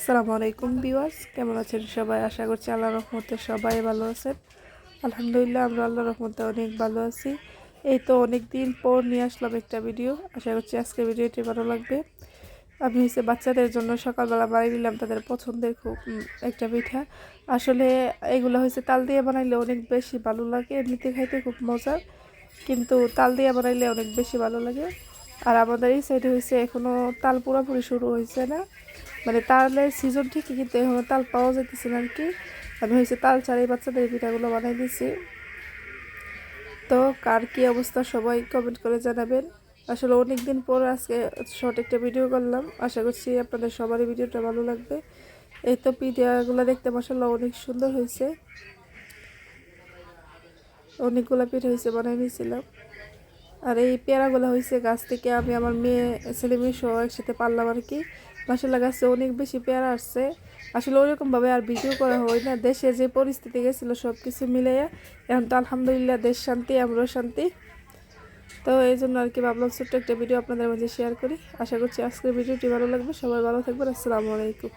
আসসালামু আলাইকুম ভিউয়ার্স, কেমন আছেন সবাই? আশা করছি আল্লাহর রহমতে সবাই ভালো আছেন। আলহামদুলিল্লাহ, আমরা আল্লাহর রহমতে অনেক ভালো আছি। এই তো অনেক দিন পর নিয়ে আসলাম একটা ভিডিও। আশা করছি আজকের ভিডিওটি ভালো লাগবে। আমি বাচ্চাদের জন্য সকালবেলা বানিয়ে নিলাম তাদের পছন্দের খুব একটা পিঠা। আসলে এগুলো তাল দিয়ে বানাইলে অনেক বেশি ভালো লাগে, এমনিতে খাইতে খুব মজার, কিন্তু তাল দিয়ে বানাইলে অনেক বেশি ভালো লাগে। আর আমাদের এই সাইডে এখনও তাল পুরোপুরি শুরু হয়েছে না, মানে তালের সিজন ঠিকই, কিন্তু এখনো তাল পাওয়া যাইতেছে না আর কি। আমি তাল ছাড়াই বাচ্চাদের পিঠাগুলো বানাই দিছি। তো কার কী অবস্থা সবাই কমেন্ট করে জানাবেন। আসলে অনেক দিন পর আজকে শর্ট একটা ভিডিও করলাম। আশা করছি আপনাদের সবারই ভিডিওটা ভালো লাগবে। এই তো পিঠাগুলো দেখতে মাশাআল্লাহ অনেক সুন্দর হয়েছে, অনেকগুলো পিঠা বানাই নিয়েছিলাম। আর এই পেয়ারাগুলো গাছ থেকে আমি আমার মেয়ে ছেলে মেয়ে সহ একসাথে পারলাম আর কি। মাশাআল্লাহ গাছে অনেক বেশি পেয়ারা আসছে। আসলে ওইরকমভাবে আর ভিডিও করা হয় না, দেশে যে পরিস্থিতি গেছিলো সব কিছু মিলাইয়া এখন তো আলহামদুলিল্লাহ দেশ শান্তি, আমরাও শান্তি। তো এই জন্য আর কি ভাবলাম ছোট্ট একটা ভিডিও আপনাদের মাঝে শেয়ার করি। আশা করছি আজকের ভিডিওটি ভালো লাগবে। সবাই ভালো থাকবেন। আসসালামু আলাইকুম।